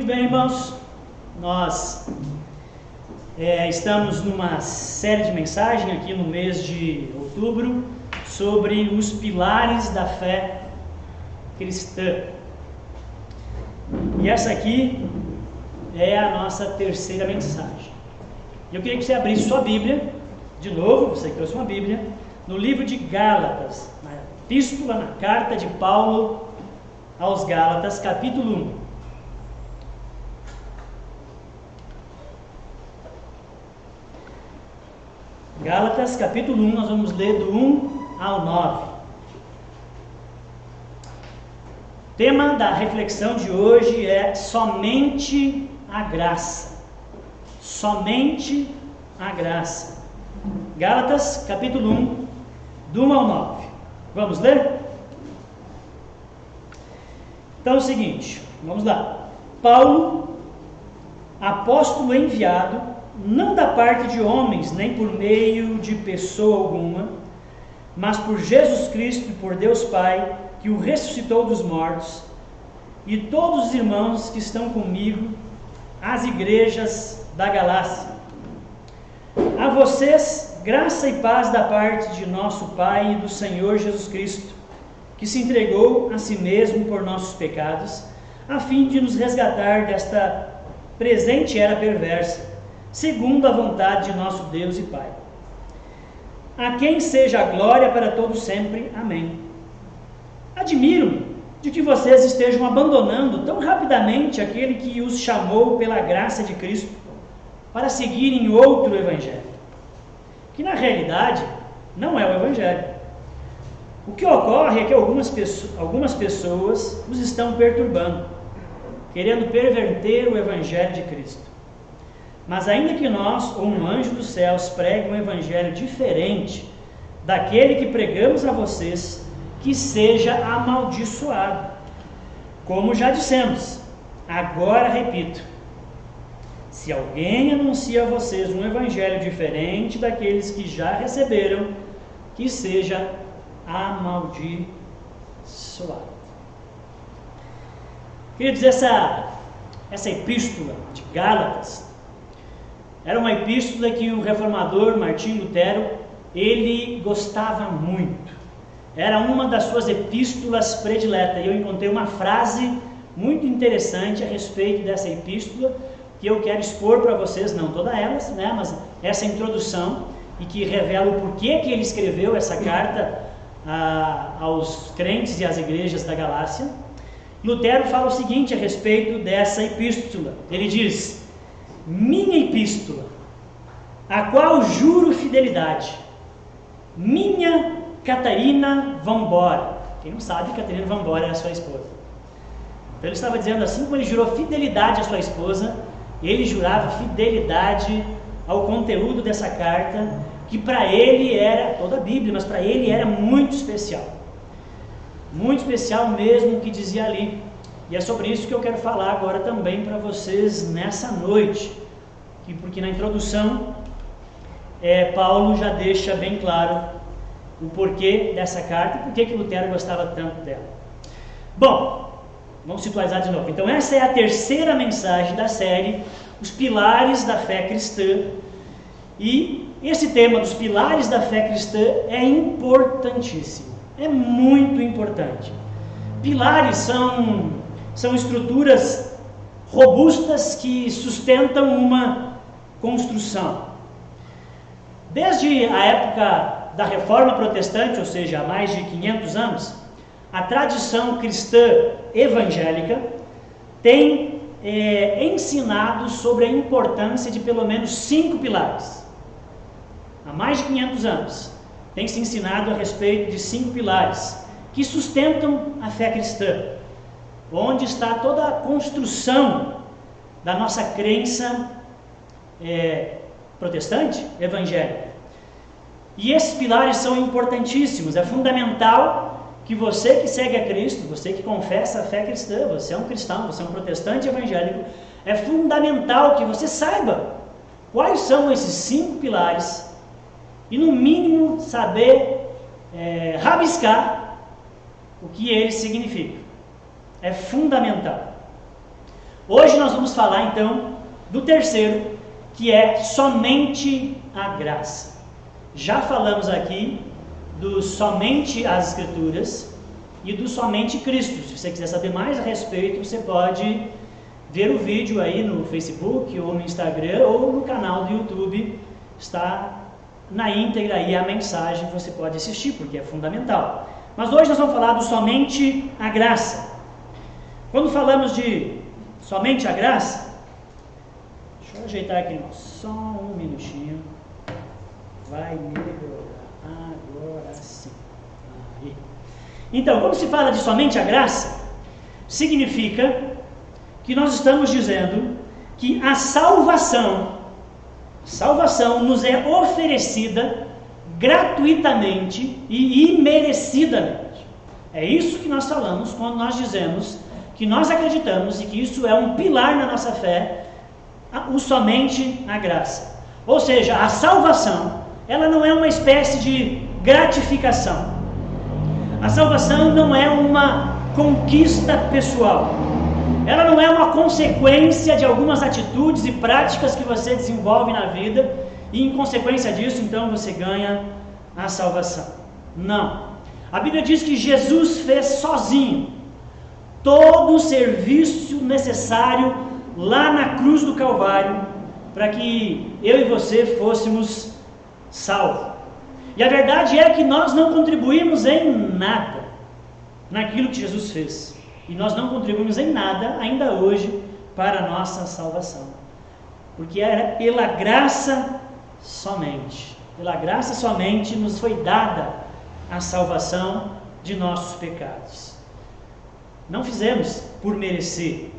bem, irmãos, nós estamos numa série de mensagens aqui no mês de outubro sobre os pilares da fé cristã. E essa aqui é a nossa terceira mensagem. Eu queria que você abrisse sua Bíblia, de novo, você que trouxe uma Bíblia, no livro de Gálatas, na epístola, na carta de Paulo aos Gálatas, capítulo 1. Gálatas, capítulo 1, nós vamos ler do 1 ao 9. O tema da reflexão de hoje é somente a graça. Somente a graça. Gálatas, capítulo 1, do 1 ao 9. Vamos ler? Então é o seguinte, vamos lá. Paulo, apóstolo enviado, não da parte de homens, nem por meio de pessoa alguma, mas por Jesus Cristo e por Deus Pai, que o ressuscitou dos mortos, e todos os irmãos que estão comigo, as igrejas da Galácia. A vocês, graça e paz da parte de nosso Pai e do Senhor Jesus Cristo, que se entregou a si mesmo por nossos pecados, a fim de nos resgatar desta presente era perversa, segundo a vontade de nosso Deus e Pai. A quem seja a glória para todos sempre. Amém. Admiro-me de que vocês estejam abandonando tão rapidamente aquele que os chamou pela graça de Cristo para seguirem outro evangelho, que na realidade não é o evangelho. O que ocorre é que algumas pessoas os estão perturbando, querendo perverter o evangelho de Cristo. Mas ainda que nós, ou um anjo dos céus, pregue um evangelho diferente daquele que pregamos a vocês, que seja amaldiçoado. Como já dissemos, agora repito, se alguém anuncia a vocês um evangelho diferente daqueles que já receberam, que seja amaldiçoado. Queria dizer, essa epístola de Gálatas era uma epístola que o reformador Martinho Lutero, ele gostava muito. Era uma das suas epístolas prediletas. E eu encontrei uma frase muito interessante a respeito dessa epístola, que eu quero expor para vocês, não todas elas, né, mas essa introdução, e que revela o porquê que ele escreveu essa carta aos crentes e às igrejas da Galácia. Lutero fala o seguinte a respeito dessa epístola. Ele diz: minha epístola, a qual juro fidelidade, minha Catarina Vambora. Quem não sabe, Catarina Vambora é a sua esposa. Então ele estava dizendo, assim como ele jurou fidelidade à sua esposa, ele jurava fidelidade ao conteúdo dessa carta, que para ele era, toda a Bíblia, mas para ele era muito especial mesmo o que dizia ali. E é sobre isso que eu quero falar agora também para vocês nessa noite, porque na introdução Paulo já deixa bem claro o porquê dessa carta e por que Lutero gostava tanto dela. Bom, vamos situalizar de novo. Então essa é a terceira mensagem da série, os pilares da fé cristã, e esse tema dos pilares da fé cristã é importantíssimo, é muito importante. Pilares são estruturas robustas que sustentam uma construção. Desde a época da Reforma Protestante, ou seja, há mais de 500 anos, a tradição cristã evangélica tem ensinado sobre a importância de pelo menos 5 pilares. Há mais de 500 anos tem se ensinado a respeito de 5 pilares que sustentam a fé cristã, onde está toda a construção da nossa crença protestante, evangélica. E esses pilares são importantíssimos. É fundamental que você que segue a Cristo, você que confessa a fé cristã, você é um cristão, você é um protestante evangélico, é fundamental que você saiba quais são esses 5 pilares e, no mínimo, saber rabiscar o que eles significam. É fundamental. Hoje nós vamos falar então do terceiro, que é somente a graça. Já falamos aqui do somente as Escrituras e do somente Cristo. Se você quiser saber mais a respeito, você pode ver o vídeo aí no Facebook ou no Instagram ou no canal do YouTube. Está na íntegra aí a mensagem, você pode assistir, porque é fundamental. Mas hoje nós vamos falar do somente a graça. Quando falamos de somente a graça, deixa eu ajeitar aqui, irmão, só um minutinho. Vai melhorar agora sim. Aí. Então, quando se fala de somente a graça, significa que nós estamos dizendo que a salvação nos é oferecida gratuitamente e imerecidamente. É isso que nós falamos quando nós dizemos que nós acreditamos e que isso é um pilar na nossa fé, o somente a graça. Ou seja, a salvação, ela não é uma espécie de gratificação. A salvação não é uma conquista pessoal. Ela não é uma consequência de algumas atitudes e práticas que você desenvolve na vida e em consequência disso, então, você ganha a salvação. Não. A Bíblia diz que Jesus fez sozinho todo o serviço necessário lá na cruz do Calvário para que eu e você fôssemos salvos. E a verdade é que nós não contribuímos em nada naquilo que Jesus fez. E nós não contribuímos em nada ainda hoje para a nossa salvação. Porque era pela graça somente. Pela graça somente nos foi dada a salvação de nossos pecados. Não fizemos por merecer.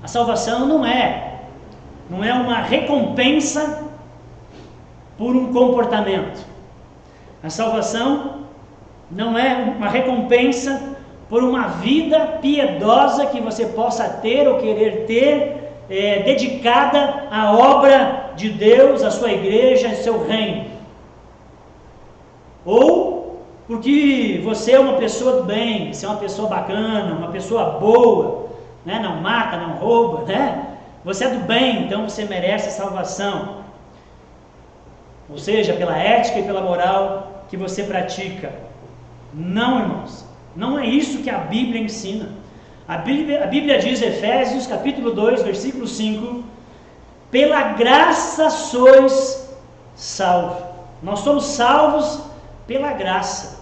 A salvação não é uma recompensa por um comportamento. A salvação não é uma recompensa por uma vida piedosa que você possa ter ou querer ter, dedicada à obra de Deus, à sua igreja, ao seu reino. Ou porque você é uma pessoa do bem, você é uma pessoa bacana, uma pessoa boa, né? Não mata, não rouba, né? Você é do bem, então você merece a salvação. Ou seja, pela ética e pela moral que você pratica. Não, irmãos. Não é isso que a Bíblia ensina. A Bíblia diz, Efésios capítulo 2, versículo 5, pela graça sois salvos. Nós somos salvos pela graça.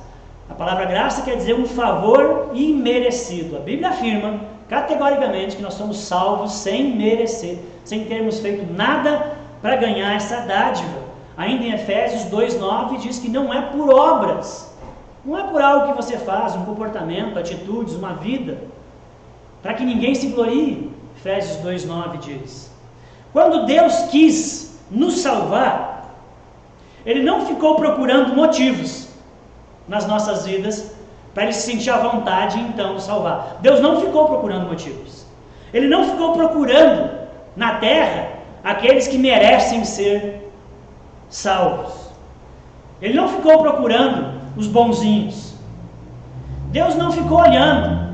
A palavra graça quer dizer um favor imerecido. A Bíblia afirma categoricamente que nós somos salvos sem merecer, sem termos feito nada para ganhar essa dádiva. Ainda em Efésios 2,9 diz que não é por obras. Não é por algo que você faz, um comportamento, atitudes, uma vida, para que ninguém se glorie. Efésios 2,9 diz. Quando Deus quis nos salvar, Ele não ficou procurando motivos nas nossas vidas para Ele se sentir à vontade e então nos salvar. Deus não ficou procurando motivos. Ele não ficou procurando na terra aqueles que merecem ser salvos. Ele não ficou procurando os bonzinhos. Deus não ficou olhando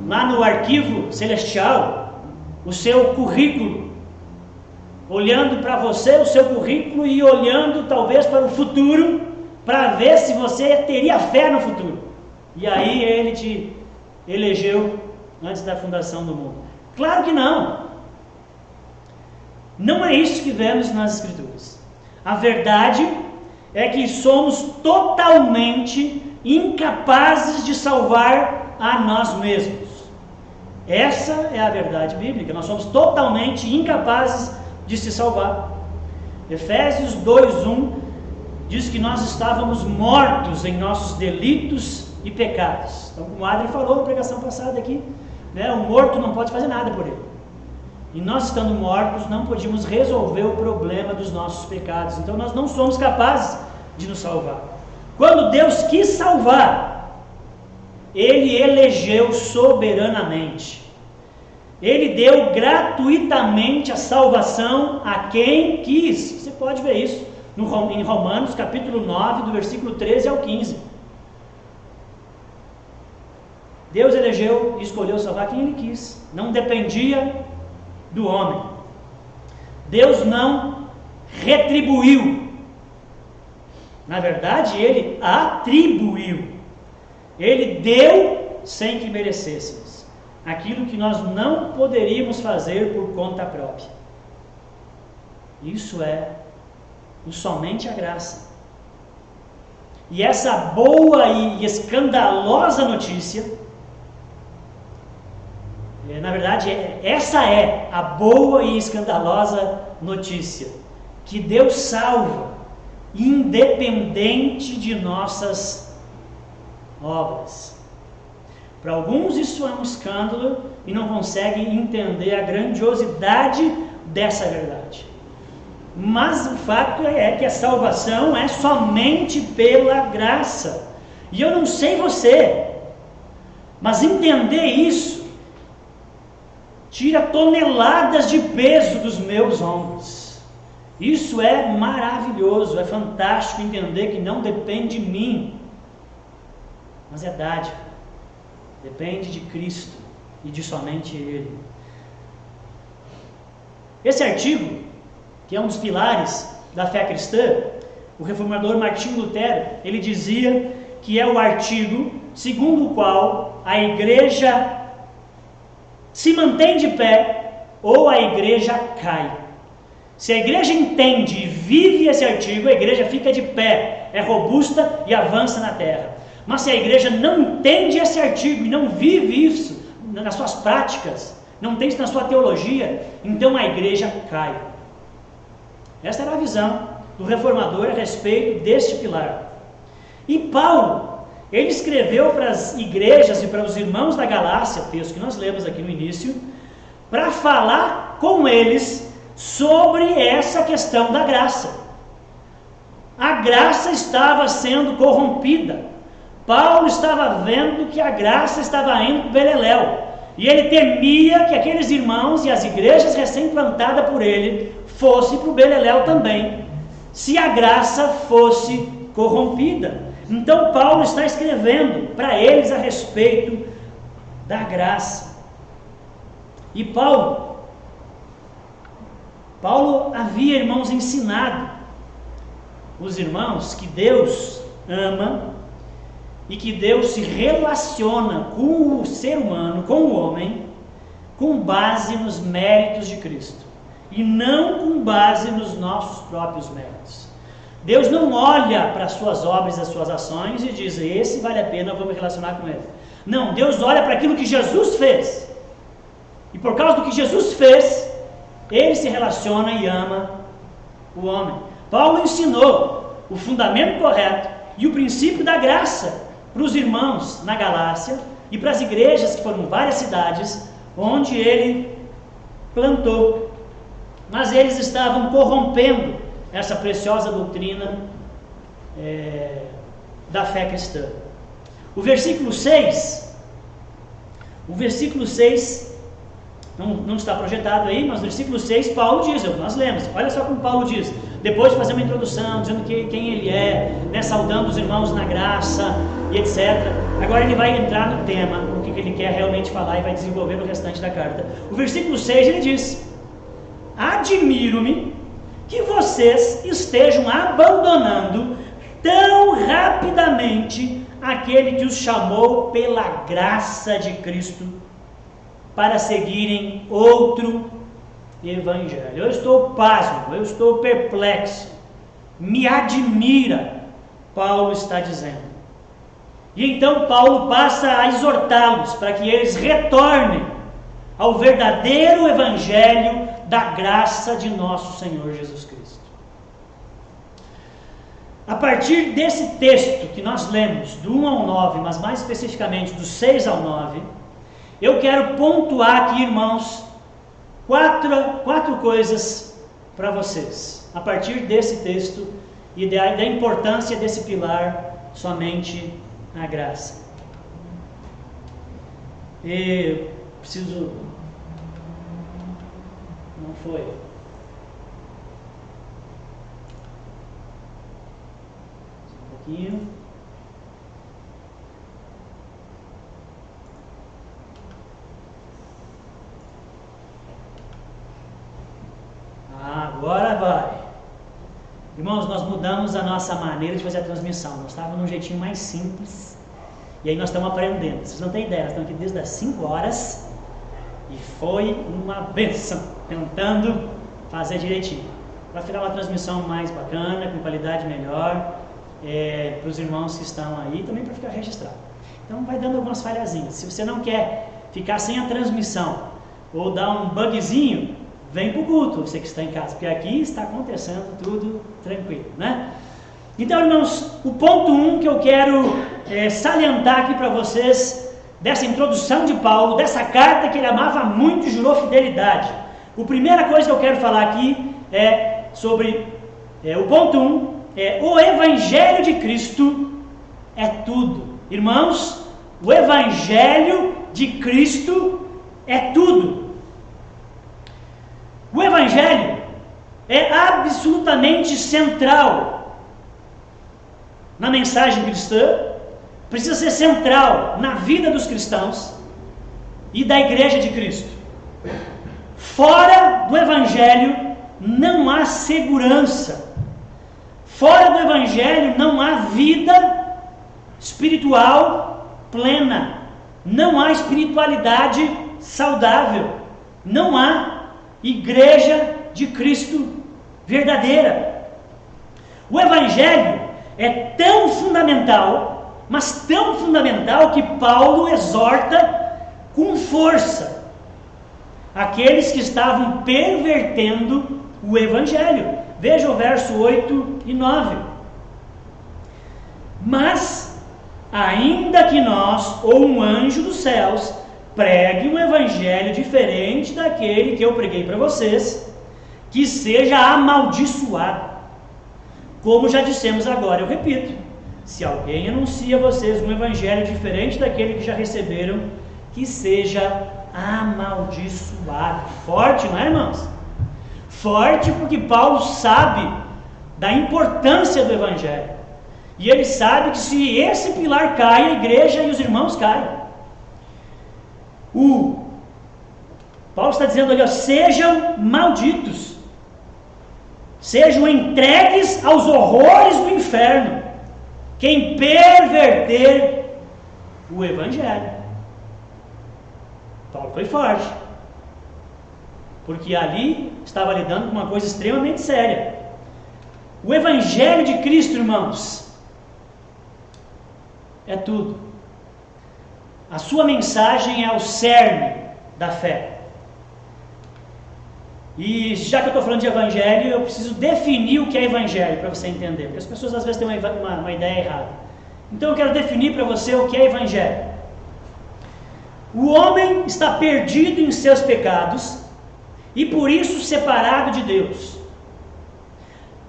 lá no arquivo celestial o seu currículo, olhando para você o seu currículo e olhando talvez para o futuro, para ver se você teria fé no futuro. E aí Ele te elegeu antes da fundação do mundo. Claro que não. Não é isso que vemos nas Escrituras. A verdade é que somos totalmente incapazes de salvar a nós mesmos. Essa é a verdade bíblica. Nós somos totalmente incapazes de se salvar. Efésios 2:1 diz que nós estávamos mortos em nossos delitos e pecados. Então, como o Adri falou na pregação passada aqui, né, o morto não pode fazer nada por ele. E nós, estando mortos, não podíamos resolver o problema dos nossos pecados. Então nós não somos capazes de nos salvar. Quando Deus quis salvar, Ele elegeu soberanamente. Ele deu gratuitamente a salvação a quem quis. Você pode ver isso em Romanos capítulo 9, do versículo 13 ao 15. Deus elegeu e escolheu salvar quem Ele quis. Não dependia do homem. Deus não retribuiu. Na verdade, Ele atribuiu. Ele deu sem que merecêssemos. Aquilo que nós não poderíamos fazer por conta própria. Isso é somente a graça. E essa boa e escandalosa notícia, na verdade, essa é a boa e escandalosa notícia, que Deus salva, independente de nossas obras. Para alguns isso é um escândalo e não conseguem entender a grandiosidade dessa verdade. Mas o fato é que a salvação é somente pela graça. E eu não sei você, mas entender isso tira toneladas de peso dos meus ombros. Isso é maravilhoso, é fantástico entender que não depende de mim, mas é dádiva. Depende de Cristo e de somente Ele. Esse artigo, que é um dos pilares da fé cristã, o reformador Martinho Lutero, ele dizia que é o artigo segundo o qual a igreja se mantém de pé ou a igreja cai. Se a igreja entende e vive esse artigo, a igreja fica de pé, é robusta e avança na terra. Mas se a igreja não entende esse artigo e não vive isso nas suas práticas, não tem isso na sua teologia, então a igreja cai. Esta era a visão do reformador a respeito deste pilar. E Paulo, ele escreveu para as igrejas e para os irmãos da Galácia, texto que nós lemos aqui no início, para falar com eles sobre essa questão da graça. A graça estava sendo corrompida. Paulo estava vendo que a graça estava indo para o beleléu. E ele temia que aqueles irmãos e as igrejas recém-plantadas por ele fossem para o beleléu também, se a graça fosse corrompida. Então Paulo está escrevendo para eles a respeito da graça. E Paulo havia, irmãos, ensinado os irmãos que Deus ama e que Deus se relaciona com o ser humano, com o homem, com base nos méritos de Cristo e não com base nos nossos próprios méritos. Deus não olha para as suas obras e as suas ações e diz: esse vale a pena, eu vou me relacionar com ele. Não, Deus olha para aquilo que Jesus fez. E por causa do que Jesus fez, ele se relaciona e ama o homem. Paulo ensinou o fundamento correto e o princípio da graça para os irmãos na Galácia e para as igrejas, que foram várias cidades, onde ele plantou. Mas eles estavam corrompendo essa preciosa doutrina da fé cristã. O versículo 6 não está projetado aí, mas no versículo 6 Paulo diz, nós lemos, olha só como Paulo diz, depois de fazer uma introdução, dizendo quem ele é, né, saudando os irmãos na graça e etc. Agora ele vai entrar no tema, o que ele quer realmente falar, e vai desenvolver no restante da carta. O versículo 6 ele diz: admiro-me que vocês estejam abandonando tão rapidamente aquele que os chamou pela graça de Cristo para seguirem outro evangelho. Eu estou pasmo, eu estou perplexo, me admira, Paulo está dizendo. E então Paulo passa a exortá-los para que eles retornem ao verdadeiro evangelho da graça de nosso Senhor Jesus Cristo. A partir desse texto que nós lemos, do 1 ao 9, mas mais especificamente do 6 ao 9, eu quero pontuar aqui, irmãos, quatro coisas para vocês, a partir desse texto e da importância desse pilar, somente a graça. E preciso... Não foi? Um pouquinho. mudamos a nossa maneira de fazer a transmissão. Nós estávamos num jeitinho mais simples. E aí nós estamos aprendendo. Vocês não têm ideia, nós estamos aqui desde as 5 horas. E foi uma benção, tentando fazer direitinho. Para ficar uma transmissão mais bacana, com qualidade melhor, para os irmãos que estão aí, também para ficar registrado. Então vai dando algumas falhazinhas. Se você não quer ficar sem a transmissão, ou dar um bugzinho, vem para o culto, você que está em casa, porque aqui está acontecendo tudo tranquilo, né? Então, irmãos, o ponto 1 que eu quero salientar aqui para vocês, dessa introdução de Paulo, dessa carta que ele amava muito e jurou fidelidade. A primeira coisa que eu quero falar aqui é sobre, o ponto 1, o Evangelho de Cristo é tudo. Irmãos, o Evangelho de Cristo é tudo. O Evangelho é absolutamente central na mensagem cristã, precisa ser central na vida dos cristãos e da Igreja de Cristo. Fora do Evangelho não há segurança. Fora do Evangelho não há vida espiritual plena. Não há espiritualidade saudável. Não há Igreja de Cristo verdadeira. O Evangelho é tão fundamental, mas tão fundamental, que Paulo exorta com força aqueles que estavam pervertendo o Evangelho. Veja o verso 8 e 9. Mas, ainda que nós, ou um anjo dos céus, pregue um Evangelho diferente daquele que eu preguei para vocês, que seja amaldiçoado. Como já dissemos agora, eu repito, se alguém anuncia a vocês um Evangelho diferente daquele que já receberam, que seja amaldiçoado. Forte, não é, irmãos? Forte, porque Paulo sabe da importância do Evangelho. E ele sabe que se esse pilar cai, a igreja e os irmãos caem. Paulo está dizendo ali, sejam malditos, sejam entregues aos horrores do inferno quem perverter o Evangelho. Paulo foi forte, porque ali estava lidando com uma coisa extremamente séria. O Evangelho de Cristo, irmãos, é tudo. A sua mensagem é o cerne da fé. E já que eu estou falando de Evangelho, eu preciso definir o que é Evangelho, para você entender, porque as pessoas às vezes têm uma ideia errada. Então eu quero definir para você o que é Evangelho. O homem está perdido em seus pecados e por isso separado de Deus,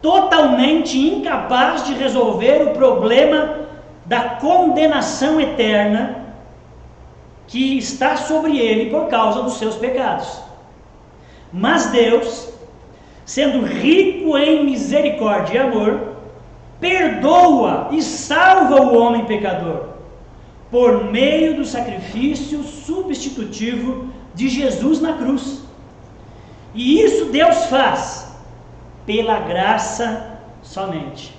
totalmente incapaz de resolver o problema da condenação eterna que está sobre ele por causa dos seus pecados. Mas Deus, sendo rico em misericórdia e amor, perdoa e salva o homem pecador por meio do sacrifício substitutivo de Jesus na cruz. E isso Deus faz pela graça somente.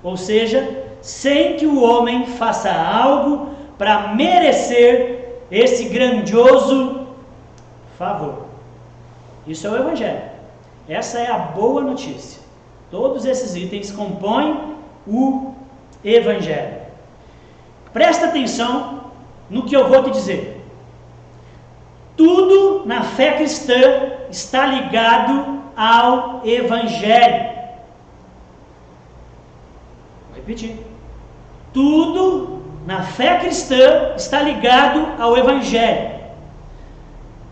Ou seja, sem que o homem faça algo para merecer esse grandioso favor. Isso é o Evangelho. Essa é a boa notícia. Todos esses itens compõem o Evangelho. Presta atenção no que eu vou te dizer. Tudo na fé cristã está ligado ao Evangelho. Vou repetir. Tudo na fé cristã está ligado ao Evangelho.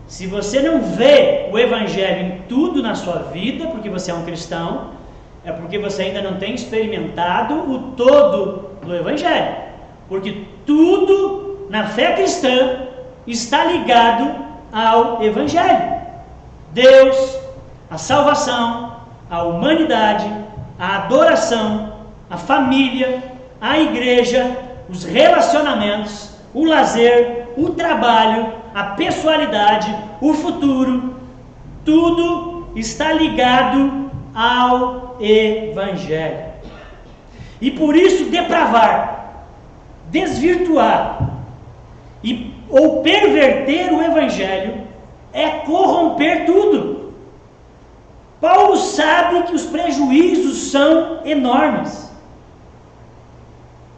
Se você não vê o Evangelho em tudo na sua vida, porque você é um cristão, é porque você ainda não tem experimentado o todo do Evangelho. Porque tudo na fé cristã está ligado ao Evangelho. Deus, a salvação, a humanidade, a adoração, a família, a igreja, os relacionamentos, o lazer, o trabalho, a pessoalidade, o futuro, tudo está ligado ao Evangelho. E por isso depravar, desvirtuar ou perverter o Evangelho é corromper tudo. Paulo sabe que os prejuízos são enormes.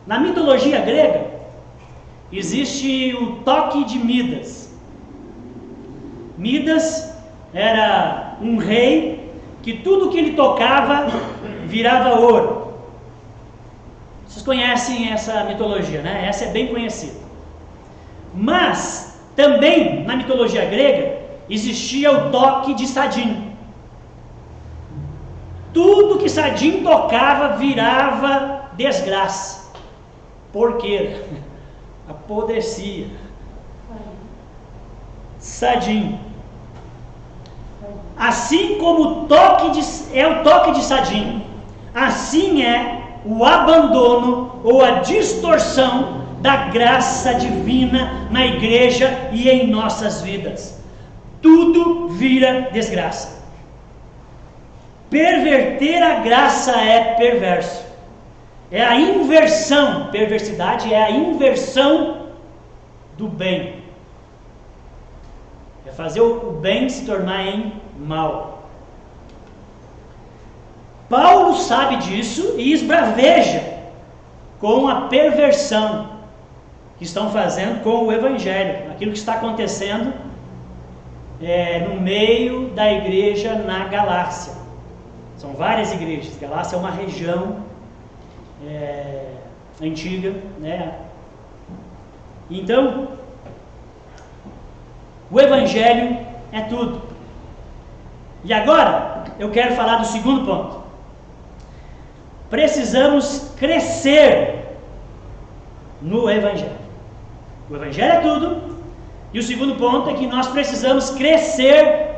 Na mitologia grega, existe o toque de Midas. Midas era um rei que tudo que ele tocava virava ouro. Vocês conhecem essa mitologia, né? Essa é bem conhecida. Mas também na mitologia grega existia o toque de Sadim. Tudo que Sadim tocava virava desgraça, porqueira, apodrecia. Sadim. Assim como o toque de Sadim, assim é o abandono ou a distorção da graça divina na igreja e em nossas vidas. Tudo vira desgraça. Perverter a graça é perverso. É a inversão. Perversidade é a inversão do bem. É fazer o bem se tornar em mal. Paulo sabe disso e esbraveja com a perversão que estão fazendo com o Evangelho, aquilo que está acontecendo no meio da igreja na Galácia. São várias igrejas. Galácia é uma região antiga, né? Então, o Evangelho é tudo. E agora, eu quero falar do segundo ponto. Precisamos crescer no Evangelho. O Evangelho é tudo. E o segundo ponto é que nós precisamos crescer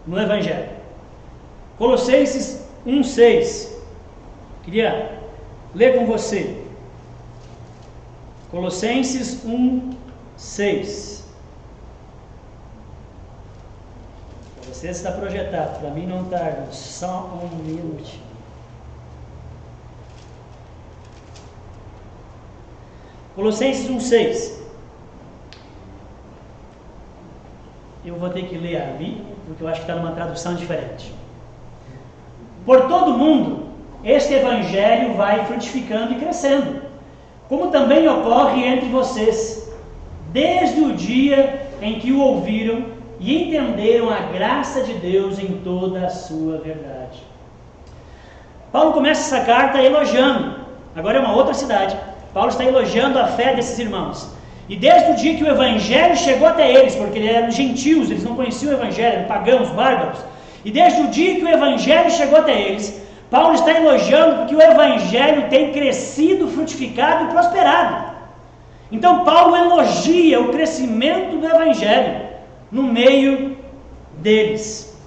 no Evangelho. Colossenses 1,6. Queria ler com você. Colossenses 1,6. Para você está projetado, para mim não está. Só um minuto. Colossenses 1,6. Eu vou ter que ler ali, porque eu acho que está numa tradução diferente. Por todo mundo, este evangelho vai frutificando e crescendo, como também ocorre entre vocês, desde o dia em que o ouviram e entenderam a graça de Deus em toda a sua verdade. Paulo começa essa carta elogiando, agora é uma outra cidade. Paulo está elogiando a fé desses irmãos. E desde o dia que o Evangelho chegou até eles, porque eles eram gentios, eles não conheciam o Evangelho, eram pagãos, bárbaros. E desde o dia que o Evangelho chegou até eles, Paulo está elogiando porque o Evangelho tem crescido, frutificado e prosperado. Então Paulo elogia o crescimento do Evangelho no meio deles.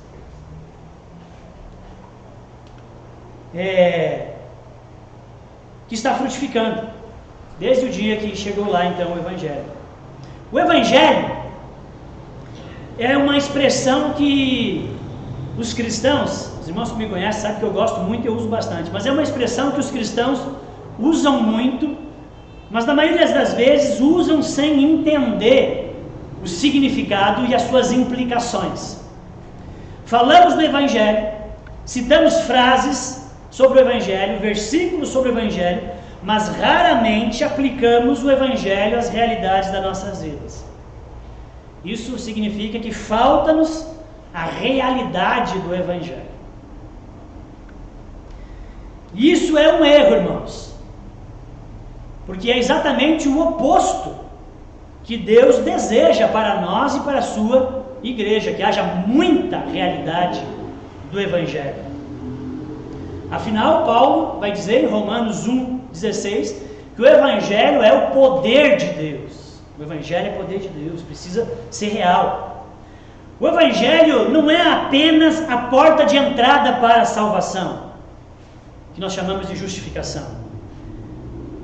Que está frutificando. Desde o dia que chegou lá, então, o Evangelho. O Evangelho é uma expressão que os cristãos, os irmãos que me conhecem sabem que eu gosto muito e eu uso bastante, mas é uma expressão que os cristãos usam muito, mas na maioria das vezes usam sem entender o significado e as suas implicações. Falamos do Evangelho, citamos frases sobre o Evangelho, versículos sobre o Evangelho, mas raramente aplicamos o Evangelho às realidades das nossas vidas. Isso significa que falta-nos a realidade do Evangelho. Isso é um erro, irmãos, porque é exatamente o oposto que Deus deseja para nós e para a sua igreja, que haja muita realidade do Evangelho. Afinal, Paulo vai dizer em Romanos 1,16 que o Evangelho é o poder de Deus. O Evangelho é poder de Deus, precisa ser real. O Evangelho não é apenas a porta de entrada para a salvação, que nós chamamos de justificação,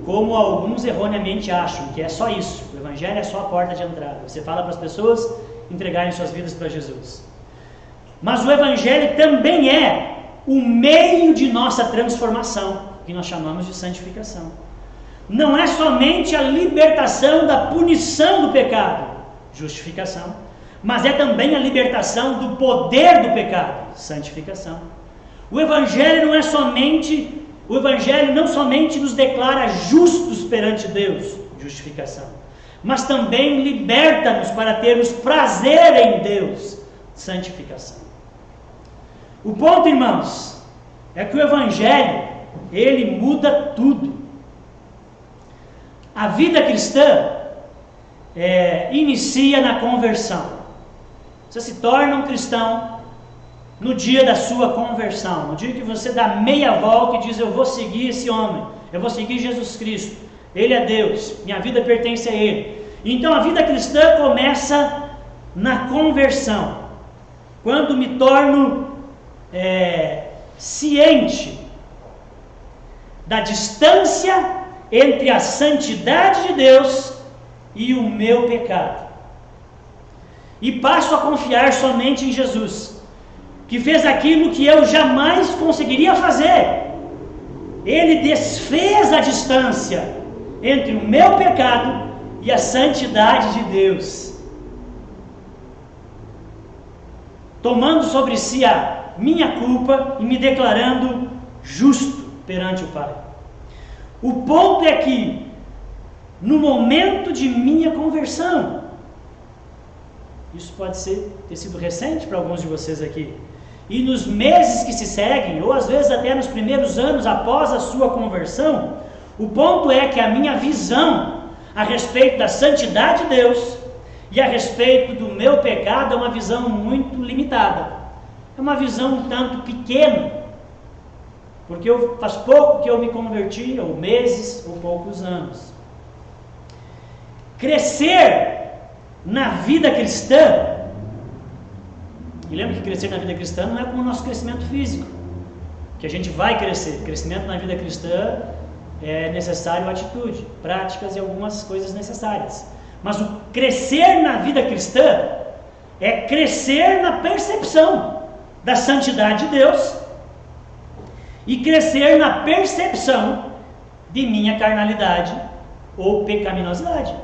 como alguns erroneamente acham que é só isso. O Evangelho é só a porta de entrada. Você fala para as pessoas entregarem suas vidas para Jesus. Mas o Evangelho também é o meio de nossa transformação. que nós chamamos de santificação. Não é somente a libertação da punição do pecado, justificação, mas é também a libertação do poder do pecado, santificação. O Evangelho não somente nos declara justos perante Deus, justificação, mas também liberta-nos para termos prazer em Deus, santificação. O ponto, irmãos, é que o Evangelho, ele muda tudo. A vida cristã inicia na conversão. Você se torna um cristão no dia da sua conversão, no dia que você dá meia volta e diz: eu vou seguir esse homem, eu vou seguir Jesus Cristo, Ele é Deus, minha vida pertence a Ele. Então a vida cristã começa na conversão, quando me torno ciente da distância entre a santidade de Deus e o meu pecado, e passo a confiar somente em Jesus, que fez aquilo que eu jamais conseguiria fazer. Ele desfez a distância entre o meu pecado e a santidade de Deus, tomando sobre si a minha culpa e me declarando justo perante o Pai. O ponto é que, no momento de minha conversão, isso pode ter sido recente para alguns de vocês aqui, e nos meses que se seguem, ou às vezes até nos primeiros anos após a sua conversão, o ponto é que a minha visão a respeito da santidade de Deus e a respeito do meu pecado é uma visão muito limitada, é uma visão um tanto pequena, porque faz pouco que eu me converti, ou meses, ou poucos anos. Crescer na vida cristã, e lembra que crescer na vida cristã não é como o nosso crescimento físico, que a gente vai crescer. Crescimento na vida cristã é necessário atitude, práticas e algumas coisas necessárias. Mas o crescer na vida cristã é crescer na percepção da santidade de Deus e crescer na percepção de minha carnalidade ou pecaminosidade.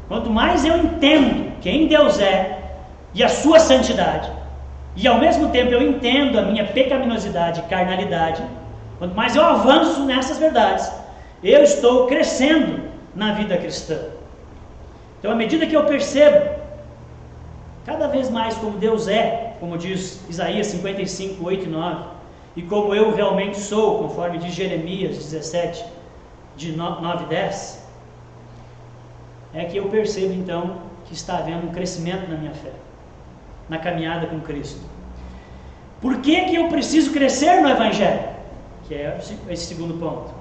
Quanto mais eu entendo quem Deus é e a sua santidade, e ao mesmo tempo eu entendo a minha pecaminosidade e carnalidade, quanto mais eu avanço nessas verdades, eu estou crescendo na vida cristã. Então, à medida que eu percebo cada vez mais como Deus é, como diz Isaías 55, 8 e 9, e como eu realmente sou, conforme diz Jeremias 17, de 9 e 10, é que eu percebo então que está havendo um crescimento na minha fé, na caminhada com Cristo. Por que eu preciso crescer no Evangelho? Que é esse segundo ponto.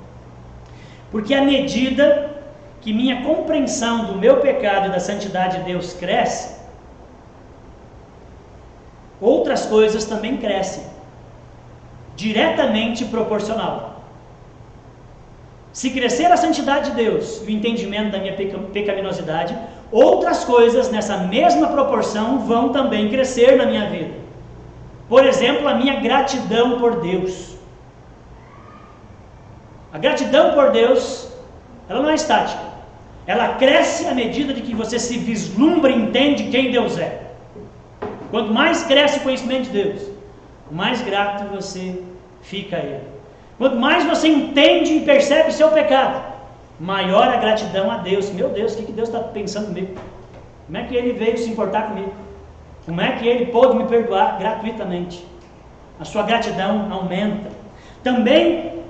Porque à medida que minha compreensão do meu pecado e da santidade de Deus cresce, outras coisas também crescem, diretamente proporcional. Se crescer a santidade de Deus e o entendimento da minha pecaminosidade, outras coisas nessa mesma proporção vão também crescer na minha vida. Por exemplo, a minha gratidão por Deus. A gratidão por Deus, ela não é estática. Ela cresce à medida de que você se vislumbra e entende quem Deus é. Quanto mais cresce o conhecimento de Deus, mais grato você fica a Ele. Quanto mais você entende e percebe o seu pecado, maior a gratidão a Deus. Meu Deus, o que Deus está pensando comigo? Como é que Ele veio se importar comigo? Como é que Ele pôde me perdoar gratuitamente? A sua gratidão aumenta. Também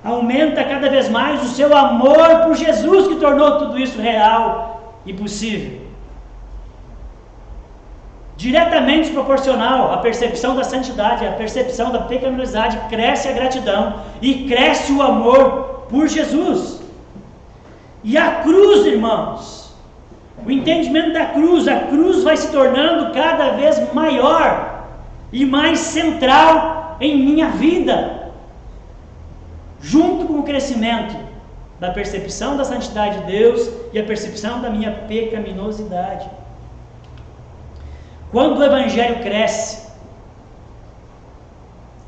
aumenta cada vez mais o seu amor por Jesus, que tornou tudo isso real e possível. Diretamente proporcional à percepção da santidade, à percepção da pecaminosidade, cresce a gratidão e cresce o amor por Jesus. E a cruz, irmãos, o entendimento da cruz, a cruz vai se tornando cada vez maior e mais central em minha vida, junto com o crescimento da percepção da santidade de Deus e a percepção da minha pecaminosidade. Quando o Evangelho cresce,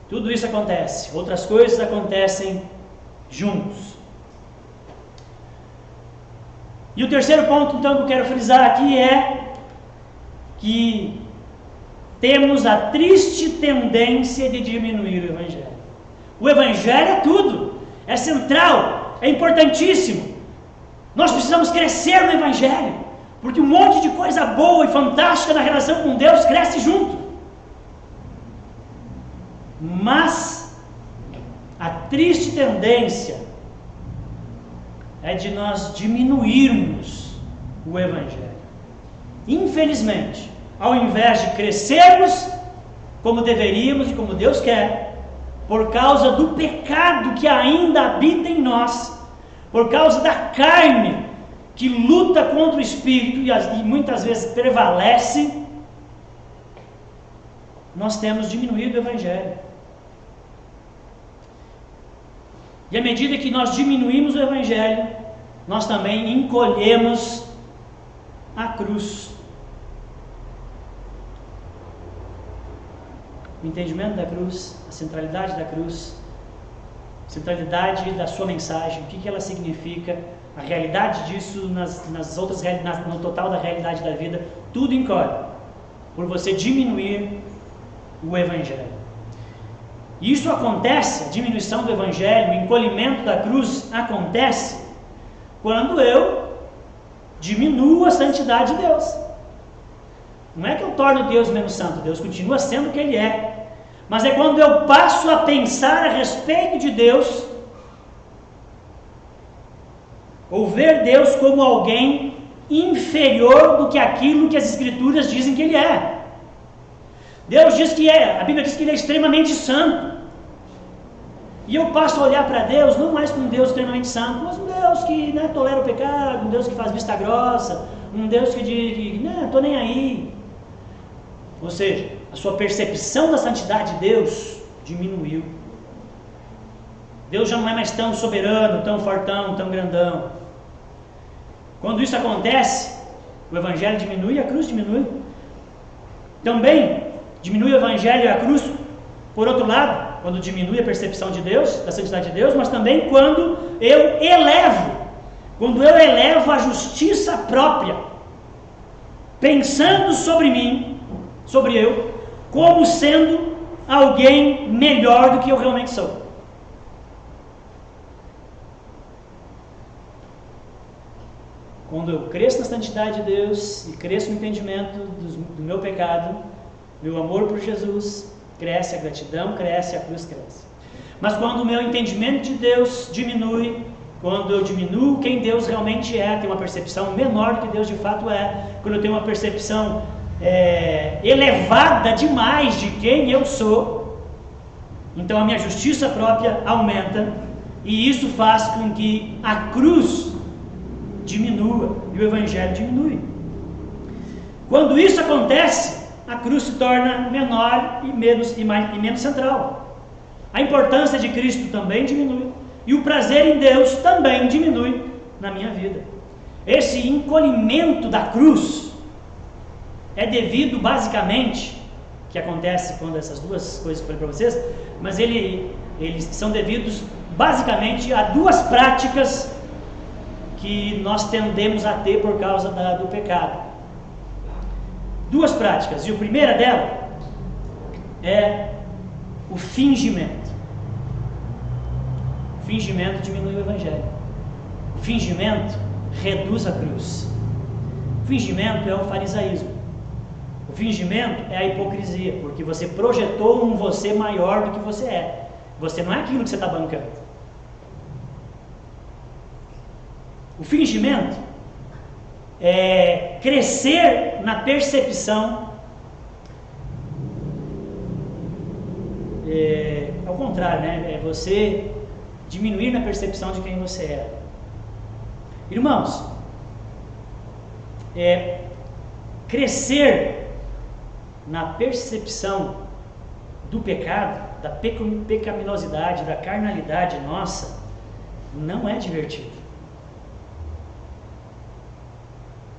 tudo isso acontece. Outras coisas acontecem juntos. E o terceiro ponto, então, que eu quero frisar aqui é que temos a triste tendência de diminuir o Evangelho. O Evangelho é tudo, é central, é importantíssimo. Nós precisamos crescer no Evangelho, porque um monte de coisa boa e fantástica na relação com Deus cresce junto. Mas a triste tendência é de nós diminuirmos o Evangelho. Infelizmente, ao invés de crescermos como deveríamos e como Deus quer, por causa do pecado que ainda habita em nós, por causa da carne que luta contra o Espírito e muitas vezes prevalece, nós temos diminuído o Evangelho. E à medida que nós diminuímos o Evangelho, nós também encolhemos a cruz. O entendimento da cruz, a centralidade da cruz, a centralidade da sua mensagem, o que ela significa, a realidade disso nas outras realidades, no total da realidade da vida, tudo encolhe por você diminuir o Evangelho. Isso acontece, a diminuição do Evangelho, o encolhimento da cruz acontece quando eu diminuo a santidade de Deus. Não é que eu torno Deus menos santo, Deus continua sendo o que Ele é. Mas é quando eu passo a pensar a respeito de Deus, ou ver Deus como alguém inferior do que aquilo que as Escrituras dizem que Ele é. Deus diz que a Bíblia diz que Ele é extremamente santo. E eu passo a olhar para Deus, não mais como um Deus extremamente santo, mas um Deus que tolera o pecado, um Deus que faz vista grossa, um Deus que diz, não, estou nem aí. Ou seja, a sua percepção da santidade de Deus diminuiu. Deus já não é mais tão soberano, tão fortão, tão grandão. Quando isso acontece, o Evangelho diminui e a cruz diminui. Também diminui o Evangelho e a cruz, por outro lado, quando diminui a percepção de Deus, da santidade de Deus, mas também quando eu elevo a justiça própria, pensando sobre mim, sobre eu, como sendo alguém melhor do que eu realmente sou. Quando eu cresço na santidade de Deus e cresço no entendimento do meu pecado, meu amor por Jesus cresce, a gratidão cresce, a cruz cresce. Mas quando o meu entendimento de Deus diminui, quando eu diminuo quem Deus realmente é, tenho uma percepção menor do que Deus de fato é, quando eu tenho uma percepção elevada demais de quem eu sou, então a minha justiça própria aumenta, e isso faz com que a cruz diminua e o Evangelho diminui. Quando isso acontece, a cruz se torna menor e menos central. A importância de Cristo também diminui, e o prazer em Deus também diminui na minha vida. Esse encolhimento da cruz é devido basicamente, que acontece quando essas duas coisas que eu falei para vocês, mas eles são devidos basicamente a duas práticas que nós tendemos a ter por causa do pecado. Duas práticas, e a primeira dela é o fingimento. O fingimento diminui o Evangelho. O fingimento reduz a cruz. O fingimento é o farisaísmo. O fingimento é a hipocrisia, porque você projetou um você maior do que você é. Você não é aquilo que você está bancando. O fingimento é crescer na percepção, ao contrário, né? É você diminuir na percepção de quem você é. Irmãos, crescer na percepção do pecado, da pecaminosidade, da carnalidade nossa, não é divertido.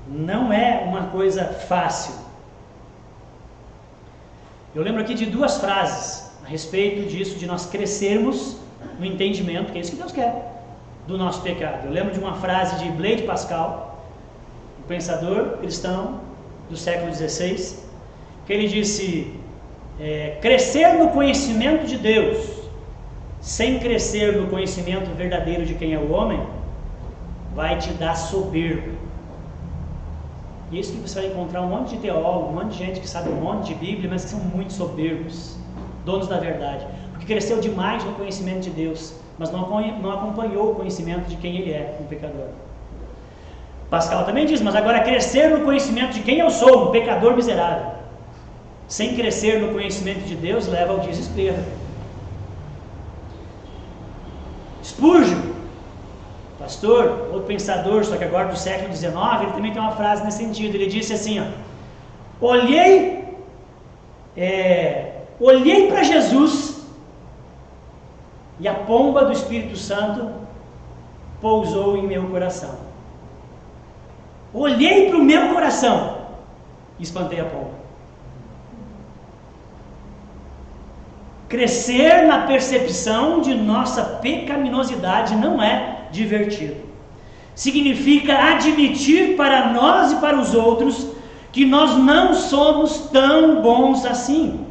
Não é uma coisa fácil. Eu lembro aqui de duas frases a respeito disso, de nós crescermos no entendimento, que é isso que Deus quer, do nosso pecado. Eu lembro de uma frase de Blaise Pascal, um pensador cristão do século XVI, que ele disse: crescer no conhecimento de Deus, sem crescer no conhecimento verdadeiro de quem é o homem, vai te dar soberba. E é isso que você vai encontrar um monte de teólogos, um monte de gente que sabe um monte de Bíblia, mas que são muito soberbos, donos da verdade, porque cresceu demais no conhecimento de Deus, mas não acompanhou o conhecimento de quem ele é, um pecador. Pascal também diz: mas agora crescer no conhecimento de quem eu sou, um pecador miserável, sem crescer no conhecimento de Deus, leva ao desespero. Spurgeon, pastor, outro pensador, só que agora do século XIX, ele também tem uma frase nesse sentido. Ele disse assim: olhei para Jesus e a pomba do Espírito Santo pousou em meu coração. Olhei para o meu coração e espantei a pomba. Crescer na percepção de nossa pecaminosidade não é divertido. Significa admitir para nós e para os outros que nós não somos tão bons assim.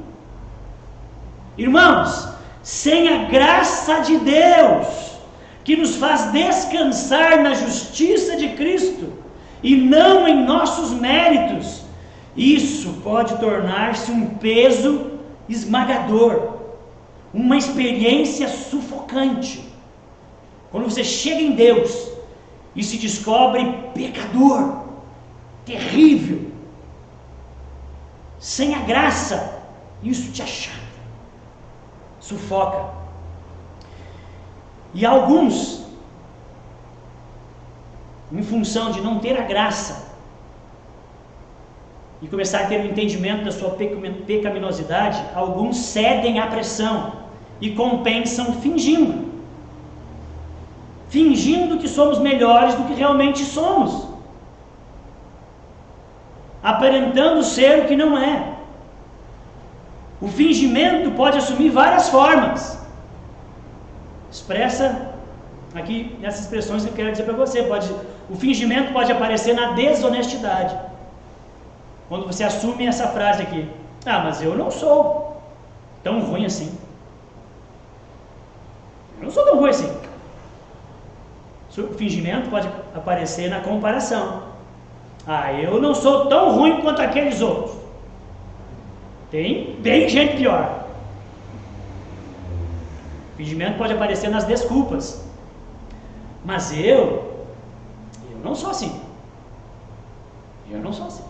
Irmãos, sem a graça de Deus, que nos faz descansar na justiça de Cristo e não em nossos méritos, isso pode tornar-se um peso esmagador, uma experiência sufocante. Quando você chega em Deus e se descobre pecador, terrível, sem a graça, isso te achata, sufoca. E alguns, em função de não ter a graça e começar a ter um entendimento da sua pecaminosidade, alguns cedem à pressão e compensam fingindo que somos melhores do que realmente somos, aparentando ser o que não é. O fingimento pode assumir várias formas. Expressa aqui nessas expressões que eu quero dizer para você. O fingimento pode aparecer na desonestidade. Quando você assume essa frase aqui: mas eu não sou tão ruim assim. Eu não sou tão ruim assim. O fingimento pode aparecer na comparação. Eu não sou tão ruim quanto aqueles outros. Tem bem gente pior. O fingimento pode aparecer nas desculpas. Mas eu não sou assim. Eu não sou assim.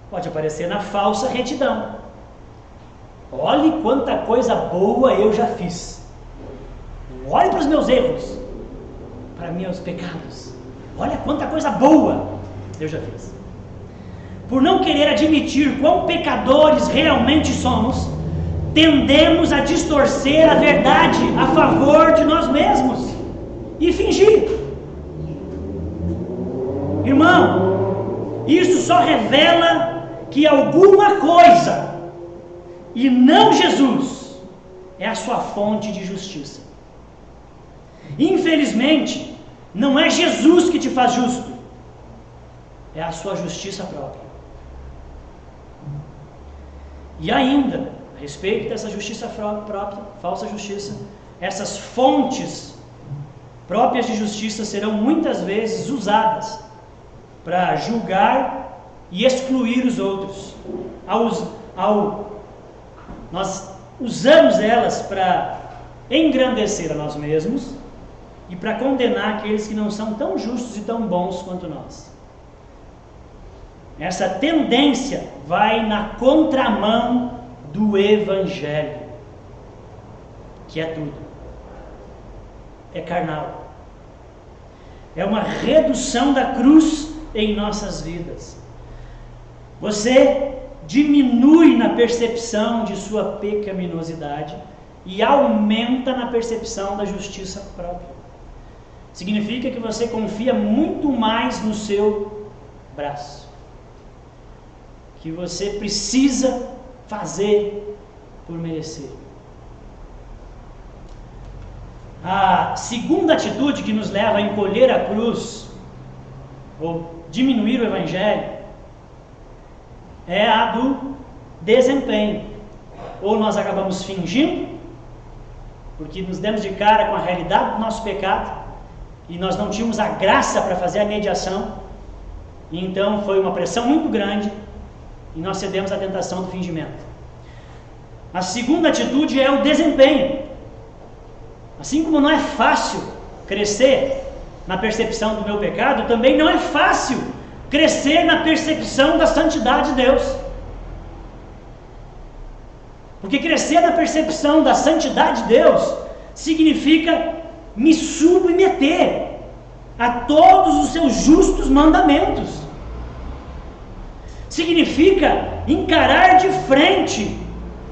Pode aparecer na falsa retidão. Olhe quanta coisa boa eu já fiz. Olhe para os meus erros, para meus pecados. Olha quanta coisa boa eu já fiz. Por não querer admitir quão pecadores realmente somos, tendemos a distorcer a verdade a favor de nós mesmos e fingir. Irmão, isso só revela que alguma coisa, e não Jesus, é a sua fonte de justiça. Infelizmente, não é Jesus que te faz justo, é a sua justiça própria. E ainda, a respeito dessa justiça própria, falsa justiça, essas fontes próprias de justiça serão muitas vezes usadas para julgar e excluir os outros. Nós usamos elas para engrandecer a nós mesmos e para condenar aqueles que não são tão justos e tão bons quanto nós. Essa tendência vai na contramão do Evangelho, que é tudo. É carnal. É uma redução da cruz em nossas vidas. Você diminui na percepção de sua pecaminosidade e aumenta na percepção da justiça própria. Significa que você confia muito mais no seu braço, que você precisa fazer por merecer. A segunda atitude que nos leva a encolher a cruz, ou diminuir o Evangelho, é a do desempenho. Ou nós acabamos fingindo, porque nos demos de cara com a realidade do nosso pecado, e nós não tínhamos a graça para fazer a mediação, e então foi uma pressão muito grande, e nós cedemos à tentação do fingimento. A segunda atitude é o desempenho. Assim como não é fácil crescer na percepção do meu pecado, também não é fácil crescer na percepção da santidade de Deus. Porque crescer na percepção da santidade de Deus significa me submeter a todos os seus justos mandamentos. Significa encarar de frente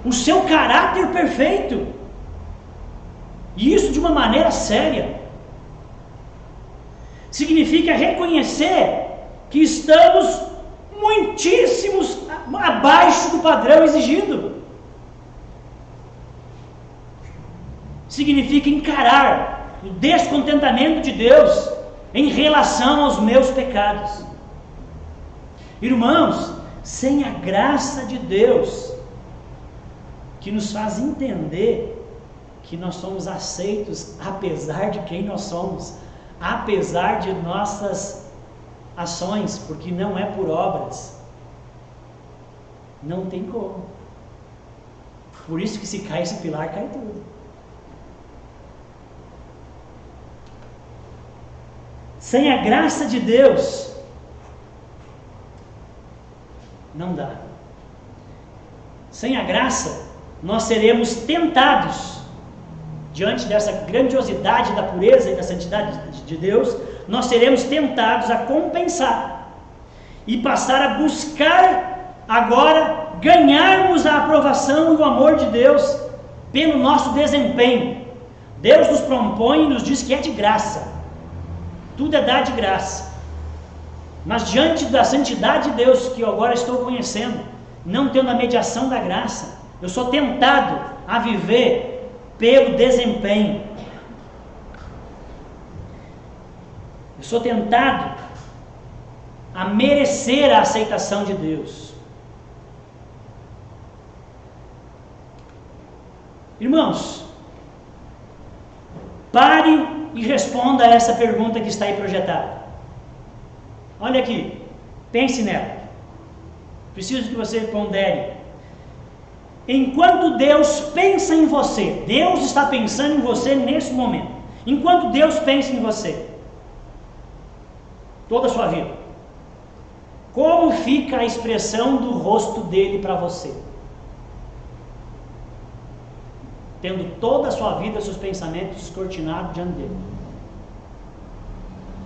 o seu caráter perfeito. E isso de uma maneira séria. Significa reconhecer que estamos muitíssimos abaixo do padrão exigido. Significa encarar o descontentamento de Deus em relação aos meus pecados. Irmãos, sem a graça de Deus, que nos faz entender que nós somos aceitos apesar de quem nós somos, apesar de nossas ações, porque não é por obras, não tem como. Por isso que se cai esse pilar, cai tudo. Sem a graça de Deus, não dá. Sem a graça, nós seremos tentados, diante dessa grandiosidade da pureza e da santidade de Deus, nós seremos tentados a compensar e passar a buscar agora ganharmos a aprovação e o amor de Deus pelo nosso desempenho. Deus nos propõe e nos diz que é de graça, tudo é dado de graça, mas diante da santidade de Deus que eu agora estou conhecendo, não tendo a mediação da graça, eu sou tentado a viver pelo desempenho. Eu sou tentado a merecer a aceitação de Deus. Irmãos, pare e responda a essa pergunta que está aí projetada. Olha aqui, pense nela. Preciso que você pondere. Enquanto Deus pensa em você, Deus está pensando em você nesse momento. Enquanto Deus pensa em você, toda a sua vida, como fica a expressão do rosto dele para você? Tendo toda a sua vida, seus pensamentos descortinados diante dele.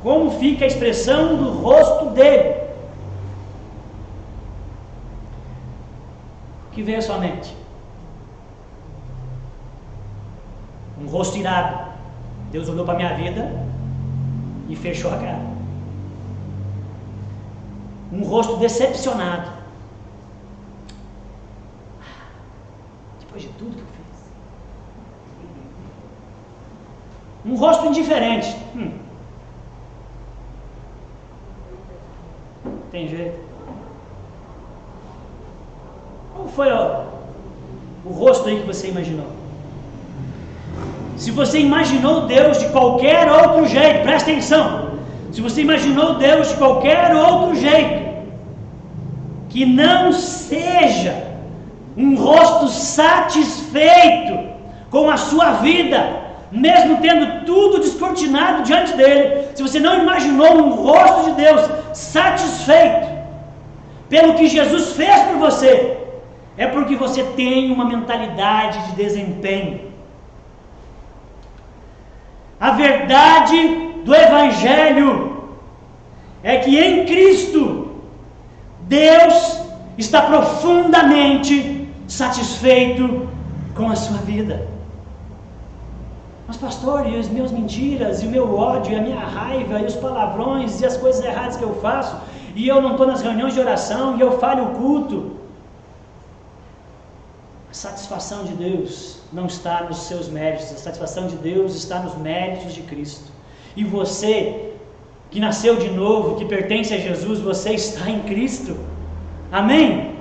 Como fica a expressão do rosto dele? O que veio à sua mente? Um rosto irado. Deus olhou para a minha vida e fechou a cara. Um rosto decepcionado. Depois de tudo que eu fiz. Um rosto indiferente. Tem jeito. Qual foi o rosto aí que você imaginou? Se você imaginou Deus de qualquer outro jeito, presta atenção. Se você imaginou Deus de qualquer outro jeito, que não seja um rosto satisfeito com a sua vida, mesmo tendo tudo descortinado diante dele, se você não imaginou um rosto de Deus satisfeito pelo que Jesus fez por você, é porque você tem uma mentalidade de desempenho. A verdade do Evangelho é que em Cristo, Deus está profundamente satisfeito com a sua vida. Mas pastor, e as minhas mentiras, e o meu ódio, e a minha raiva, e os palavrões, e as coisas erradas que eu faço, e eu não estou nas reuniões de oração, e eu falho o culto. satisfação de Deus não está nos seus méritos, a satisfação de Deus está nos méritos de Cristo. E você, que nasceu de novo, que pertence a Jesus, você está em Cristo. Amém?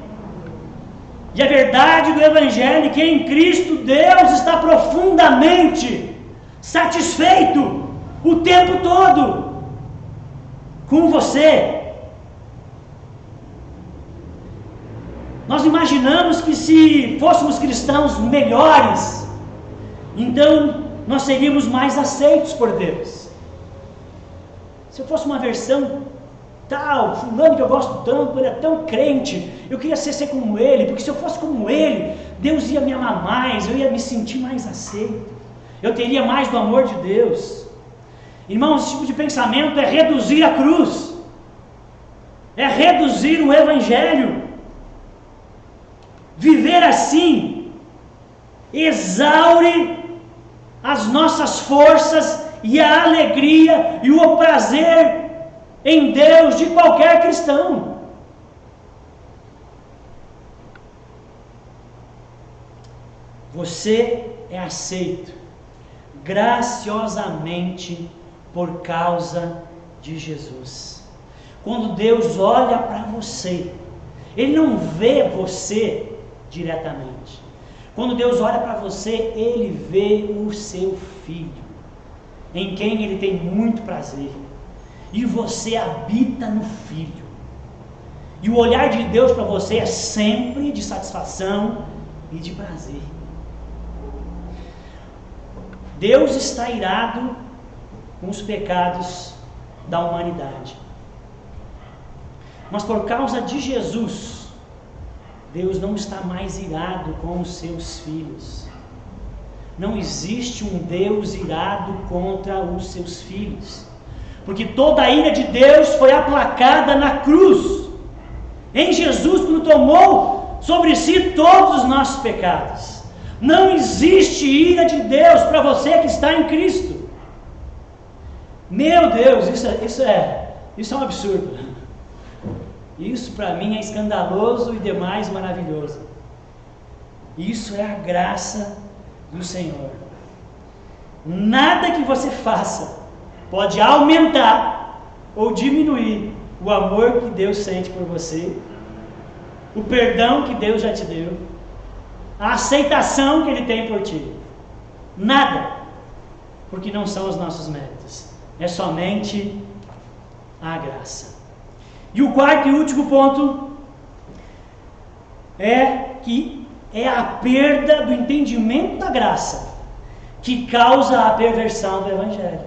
E a verdade do Evangelho é que em Cristo Deus está profundamente satisfeito o tempo todo com você. Nós imaginamos que se fôssemos cristãos melhores, então nós seríamos mais aceitos por Deus. Se eu fosse uma versão tal, fulano que eu gosto tanto, ele é tão crente, eu queria ser como ele, porque se eu fosse como ele, Deus ia me amar mais, eu ia me sentir mais aceito, eu teria mais do amor de Deus. Irmãos, esse tipo de pensamento é reduzir a cruz, é reduzir o Evangelho. Viver assim exaure as nossas forças e a alegria e o prazer em Deus de qualquer cristão. Você é aceito graciosamente por causa de Jesus. Quando Deus olha para você, Ele não vê você diretamente. Quando Deus olha para você, Ele vê o seu Filho, em quem Ele tem muito prazer. E você habita no Filho. E o olhar de Deus para você é sempre de satisfação e de prazer. Deus está irado com os pecados da humanidade. Mas por causa de Jesus, Deus não está mais irado com os seus filhos. Não existe um Deus irado contra os seus filhos. Porque toda a ira de Deus foi aplacada na cruz. Em Jesus, quando tomou sobre si todos os nossos pecados. Não existe ira de Deus para você que está em Cristo. Meu Deus, isso é um absurdo. Isso para mim é escandaloso e demais maravilhoso. Isso é a graça do Senhor. Nada que você faça pode aumentar ou diminuir o amor que Deus sente por você, o perdão que Deus já te deu, a aceitação que Ele tem por ti. Nada, porque não são os nossos méritos, é somente a graça. E o quarto e último ponto é que é a perda do entendimento da graça que causa a perversão do Evangelho.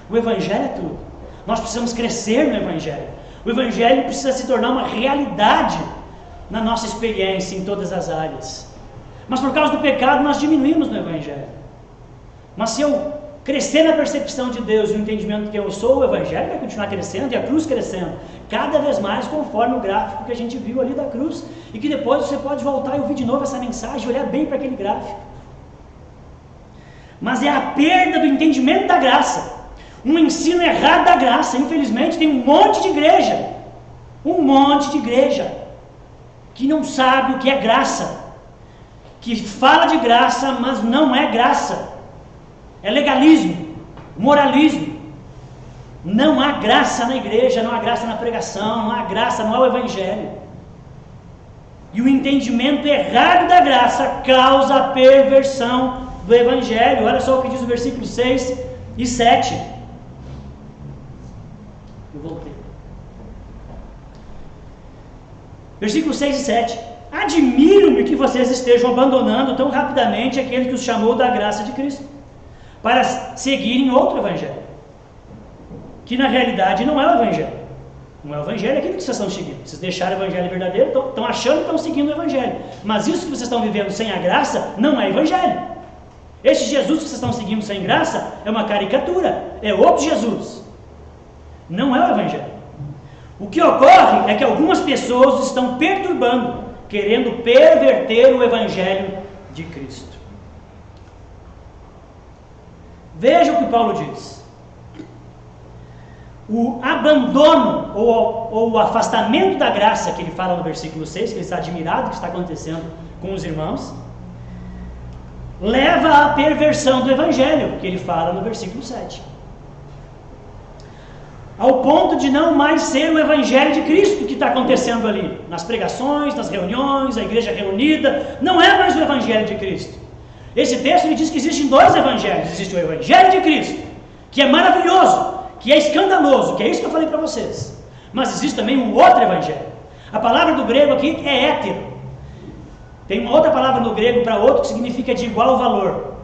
O Evangelho é tudo. Nós precisamos crescer no Evangelho. O Evangelho precisa se tornar uma realidade na nossa experiência em todas as áreas. Mas por causa do pecado nós diminuímos no Evangelho. Mas se eu crescer na percepção de Deus e no entendimento de que eu sou, o Evangelho vai continuar crescendo e a cruz crescendo, cada vez mais conforme o gráfico que a gente viu ali da cruz, e que depois você pode voltar e ouvir de novo essa mensagem, olhar bem para aquele gráfico. Mas é a perda do entendimento da graça, um ensino errado da graça. Infelizmente tem um monte de igreja que não sabe o que é graça, que fala de graça, mas não é graça. É legalismo, moralismo. Não há graça na igreja, não há graça na pregação, não há graça, não há o Evangelho. E o entendimento errado da graça causa a perversão do Evangelho. Olha só o que diz o versículo 6 e 7. Eu voltei. Versículo 6 e 7. Admiro-me que vocês estejam abandonando tão rapidamente aquele que os chamou da graça de Cristo, para seguirem outro Evangelho, que na realidade não é o Evangelho. Não é o Evangelho aquilo que vocês estão seguindo. Vocês deixaram o Evangelho verdadeiro, estão achando que estão seguindo o Evangelho. Mas isso que vocês estão vivendo sem a graça não é Evangelho. Esse Jesus que vocês estão seguindo sem graça é uma caricatura, é outro Jesus. Não é o Evangelho. O que ocorre é que algumas pessoas estão perturbando, querendo perverter o Evangelho de Cristo. Veja o que Paulo diz. O abandono ou o afastamento da graça que ele fala no versículo 6, que ele está admirado que está acontecendo com os irmãos, leva à perversão do Evangelho, que ele fala no versículo 7. Ao ponto de não mais ser o Evangelho de Cristo que está acontecendo ali, nas pregações, nas reuniões, a igreja reunida, não é mais o Evangelho de Cristo. Esse texto ele diz que existem dois Evangelhos. Existe o Evangelho de Cristo, que é maravilhoso, que é escandaloso, que é isso que eu falei para vocês. Mas existe também um outro Evangelho. A palavra do grego aqui é hétero. Tem uma outra palavra no grego para outro que significa de igual valor.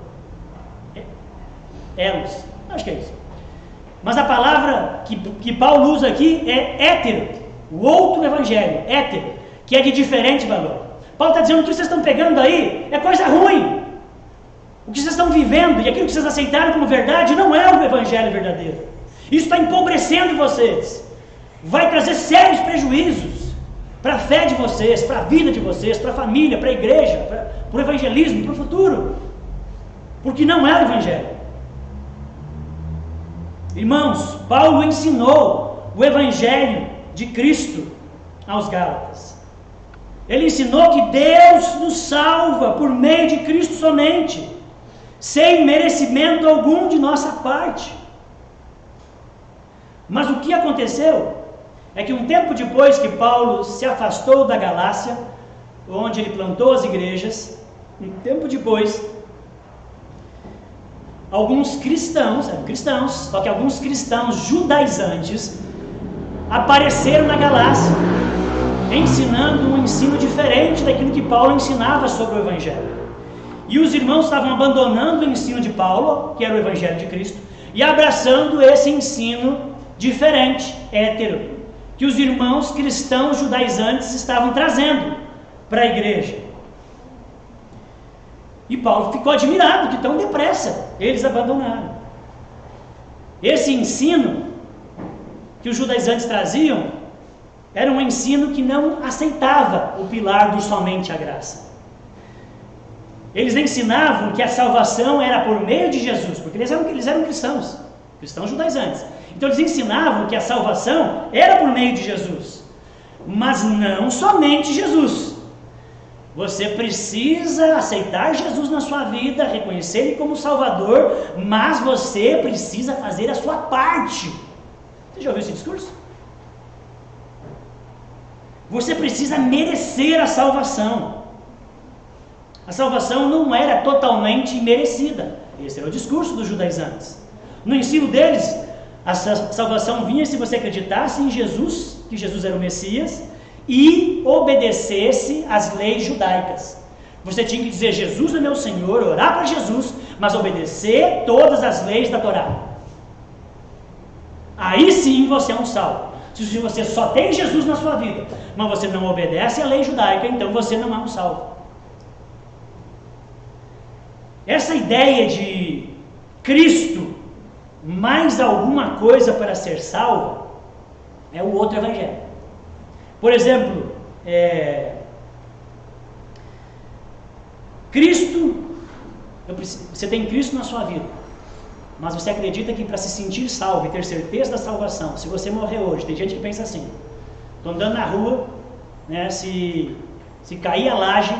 Elos, acho que é isso. Mas a palavra que Paulo usa aqui é hétero, o outro evangelho, hétero, que é de diferente valor. Paulo está dizendo que o que vocês estão pegando aí é coisa ruim. O que vocês estão vivendo e aquilo que vocês aceitaram como verdade não é o evangelho verdadeiro. Isso está empobrecendo vocês. Vai trazer sérios prejuízos para a fé de vocês, para a vida de vocês, para a família, para a igreja, para o evangelismo, para o futuro. Porque não é o evangelho. Irmãos, Paulo ensinou o Evangelho de Cristo aos Gálatas. Ele ensinou que Deus nos salva por meio de Cristo somente, sem merecimento algum de nossa parte. Mas o que aconteceu é que um tempo depois que Paulo se afastou da Galácia, onde ele plantou as igrejas, um tempo depois, alguns cristãos, só que alguns cristãos judaizantes apareceram na Galácia, ensinando um ensino diferente daquilo que Paulo ensinava sobre o Evangelho. E os irmãos estavam abandonando o ensino de Paulo, que era o Evangelho de Cristo, e abraçando esse ensino diferente, hétero, que os irmãos cristãos judaizantes estavam trazendo para a igreja. E Paulo ficou admirado que tão depressa eles abandonaram. Esse ensino que os judaizantes traziam era um ensino que não aceitava o pilar do somente a graça. Eles ensinavam que a salvação era por meio de Jesus, porque eles eram cristãos judaizantes. Então eles ensinavam que a salvação era por meio de Jesus, mas não somente Jesus. Você precisa aceitar Jesus na sua vida, reconhecer Ele como Salvador, mas você precisa fazer a sua parte. Você já ouviu esse discurso? Você precisa merecer a salvação. A salvação não era totalmente merecida. Esse era o discurso dos judaizantes. No ensino deles, a salvação vinha se você acreditasse em Jesus, que Jesus era o Messias, e obedecesse às leis judaicas. Você tinha que dizer: Jesus é meu Senhor, orar para Jesus, mas obedecer todas as leis da Torá. Aí sim você é um salvo. Se você só tem Jesus na sua vida, mas você não obedece à lei judaica, então você não é um salvo. Essa ideia de Cristo mais alguma coisa para ser salvo é o outro evangelho. Por exemplo, Cristo, você tem Cristo na sua vida, mas você acredita que para se sentir salvo e ter certeza da salvação, se você morrer hoje, tem gente que pensa assim: estou andando na rua, né, se cair a laje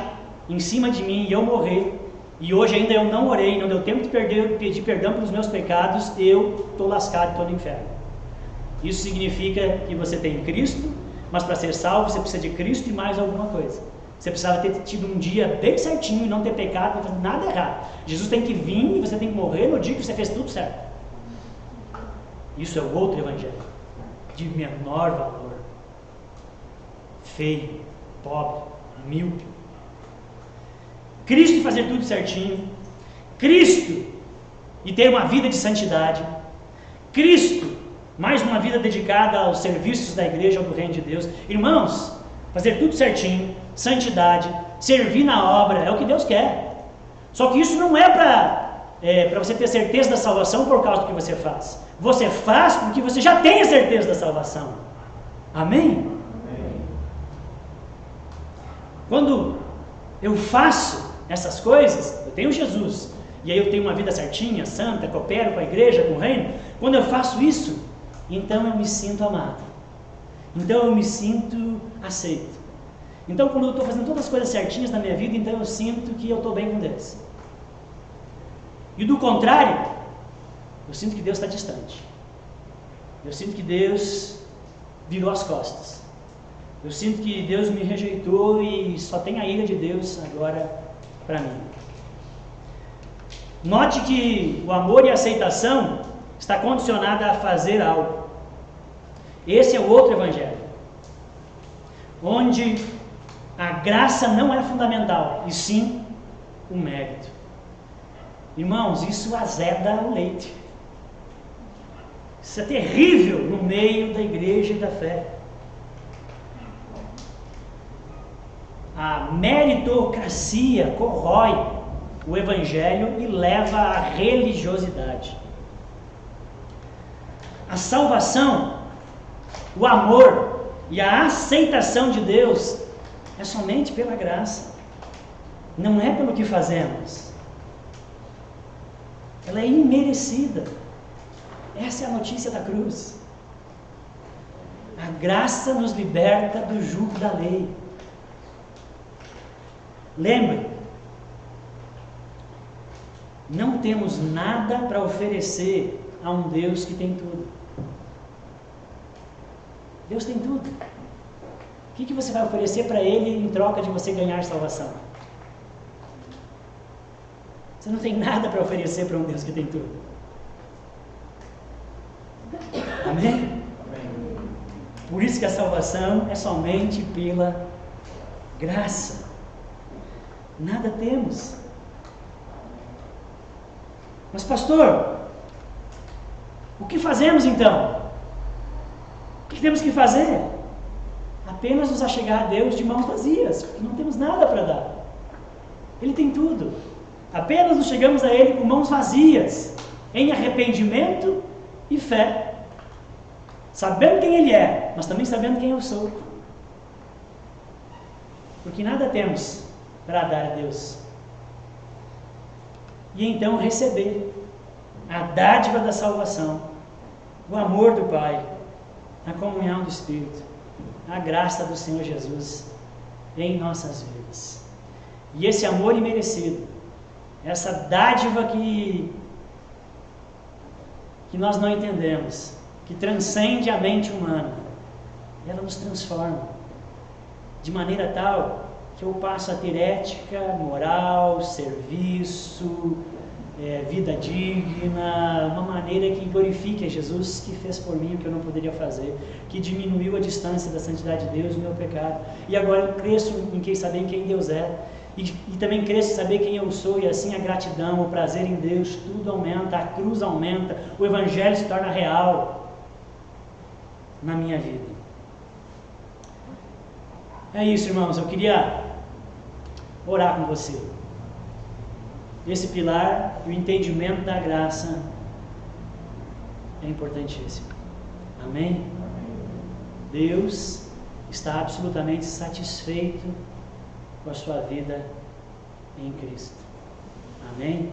em cima de mim e eu morrer, e hoje ainda eu não orei, não deu tempo de pedir perdão pelos meus pecados, eu estou lascado, estou no inferno. Isso significa que você tem Cristo, mas para ser salvo você precisa de Cristo e mais alguma coisa. Você precisava ter tido um dia bem certinho e não ter pecado, não ter feito nada errado. Jesus tem que vir e você tem que morrer no dia que você fez tudo certo. Isso é o outro evangelho, de menor valor, feio, pobre, míope. Cristo e fazer tudo certinho, Cristo e ter uma vida de santidade, Cristo mais uma vida dedicada aos serviços da igreja ou do reino de Deus. Irmãos, fazer tudo certinho, santidade, servir na obra, é o que Deus quer. Só que isso não é para você ter certeza da salvação por causa do que você faz. Você faz porque você já tem a certeza da salvação. Amém? Amém. Quando eu faço essas coisas, eu tenho Jesus, e aí eu tenho uma vida certinha, santa, coopero com a igreja, com o reino. Quando eu faço isso, então eu me sinto amado, então eu me sinto aceito. Então quando eu estou fazendo todas as coisas certinhas na minha vida, então eu sinto que eu estou bem com Deus. E do contrário, eu sinto que Deus está distante. Eu sinto que Deus virou as costas. Eu sinto que Deus me rejeitou e só tem a ira de Deus agora para mim. Note que o amor e a aceitação está condicionada a fazer algo. Esse é o outro evangelho, onde a graça não é fundamental, e sim o mérito. Irmãos, isso azeda o leite. Isso é terrível no meio da igreja e da fé. A meritocracia corrói o evangelho e leva à religiosidade. A salvação, o amor e a aceitação de Deus é somente pela graça, não é pelo que fazemos. Ela é imerecida. Essa é a notícia da cruz. A graça nos liberta do jugo da lei. Lembre, não temos nada para oferecer a um Deus que tem tudo. Deus tem tudo. O que você vai oferecer para Ele em troca de você ganhar salvação? Você não tem nada para oferecer para um Deus que tem tudo. Amém? Por isso que a salvação é somente pela graça. Nada temos. Mas pastor, o que fazemos então? O que temos que fazer? Apenas nos achegar a Deus de mãos vazias, porque não temos nada para dar. Ele tem tudo. Apenas nos chegamos a Ele com mãos vazias, em arrependimento e fé, sabendo quem Ele é, mas também sabendo quem eu sou. Porque nada temos para dar a Deus. E então receber a dádiva da salvação, o amor do Pai, a comunhão do Espírito, a graça do Senhor Jesus em nossas vidas. E esse amor imerecido, essa dádiva que nós não entendemos, que transcende a mente humana, ela nos transforma de maneira tal que eu passo a ter ética, moral, serviço, vida digna, uma maneira que glorifique a Jesus, que fez por mim o que eu não poderia fazer, que diminuiu a distância da santidade de Deus e o meu pecado. E agora eu cresço em saber quem Deus é, e também cresço em saber quem eu sou, e assim a gratidão, o prazer em Deus, tudo aumenta, a cruz aumenta, o Evangelho se torna real na minha vida. É isso, irmãos, eu queria orar com você. Esse pilar, o entendimento da graça, é importantíssimo. Amém? Deus está absolutamente satisfeito com a sua vida em Cristo. Amém?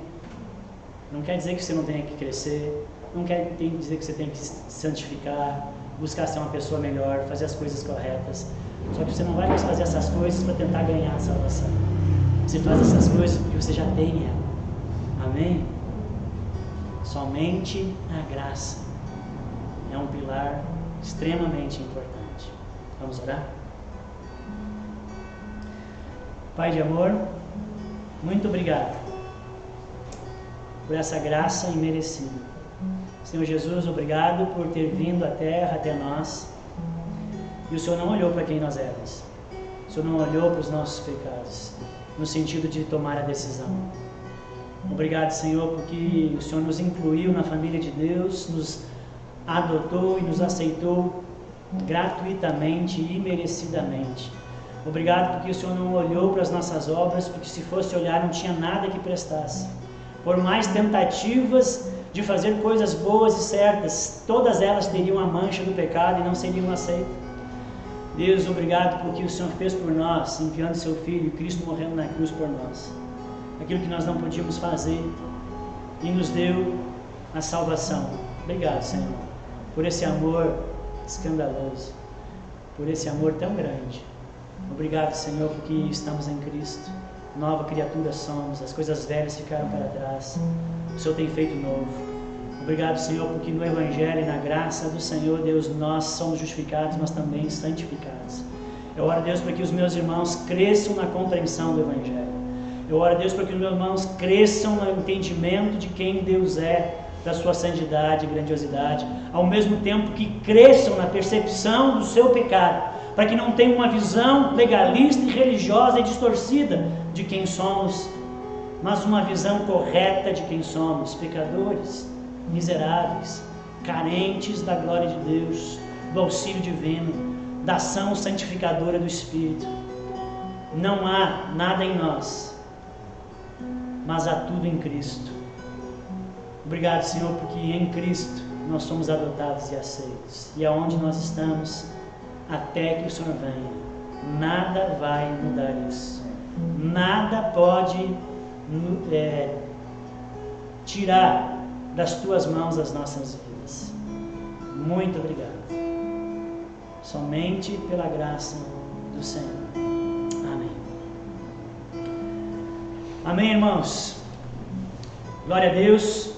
Não quer dizer que você não tenha que crescer, não quer dizer que você tenha que se santificar, buscar ser uma pessoa melhor, fazer as coisas corretas. Só que você não vai mais fazer essas coisas para tentar ganhar a salvação. Você faz essas coisas porque você já tem ela. Amém? Somente a graça é um pilar extremamente importante. Vamos orar? Pai de amor, muito obrigado por essa graça imerecida. Senhor Jesus, obrigado por ter vindo à terra até nós. E o Senhor não olhou para quem nós éramos. O Senhor não olhou para os nossos pecados, no sentido de tomar a decisão. Obrigado, Senhor, porque o Senhor nos incluiu na família de Deus, nos adotou e nos aceitou gratuitamente e imerecidamente. Obrigado porque o Senhor não olhou para as nossas obras, porque se fosse olhar não tinha nada que prestasse. Por mais tentativas de fazer coisas boas e certas, todas elas teriam a mancha do pecado e não seriam aceitas. Deus, obrigado porque o Senhor fez por nós, enviando seu Filho, Cristo morrendo na cruz por nós. Aquilo que nós não podíamos fazer, e nos deu a salvação. Obrigado, Senhor, por esse amor escandaloso, por esse amor tão grande. Obrigado, Senhor, porque estamos em Cristo. nova criatura somos, as coisas velhas ficaram para trás, o Senhor tem feito novo. Obrigado, Senhor, porque no Evangelho e na graça do Senhor, Deus, nós somos justificados, mas também santificados. Eu oro, Deus, para que os meus irmãos cresçam na compreensão do Evangelho. Eu oro, Deus, para que os meus irmãos cresçam no entendimento de quem Deus é, da sua santidade e grandiosidade, ao mesmo tempo que cresçam na percepção do seu pecado, para que não tenham uma visão legalista e religiosa e distorcida de quem somos, mas uma visão correta de quem somos, pecadores, miseráveis, carentes da glória de Deus, do auxílio divino, da ação santificadora do Espírito. Não há nada em nós, mas há tudo em Cristo. Obrigado, Senhor, porque em Cristo nós somos adotados e aceitos. E aonde nós estamos, até que o Senhor venha, nada vai mudar isso. Nada pode tirar das tuas mãos as nossas vidas. Muito obrigado. Somente pela graça do Senhor. Amém. Amém, irmãos. Glória a Deus.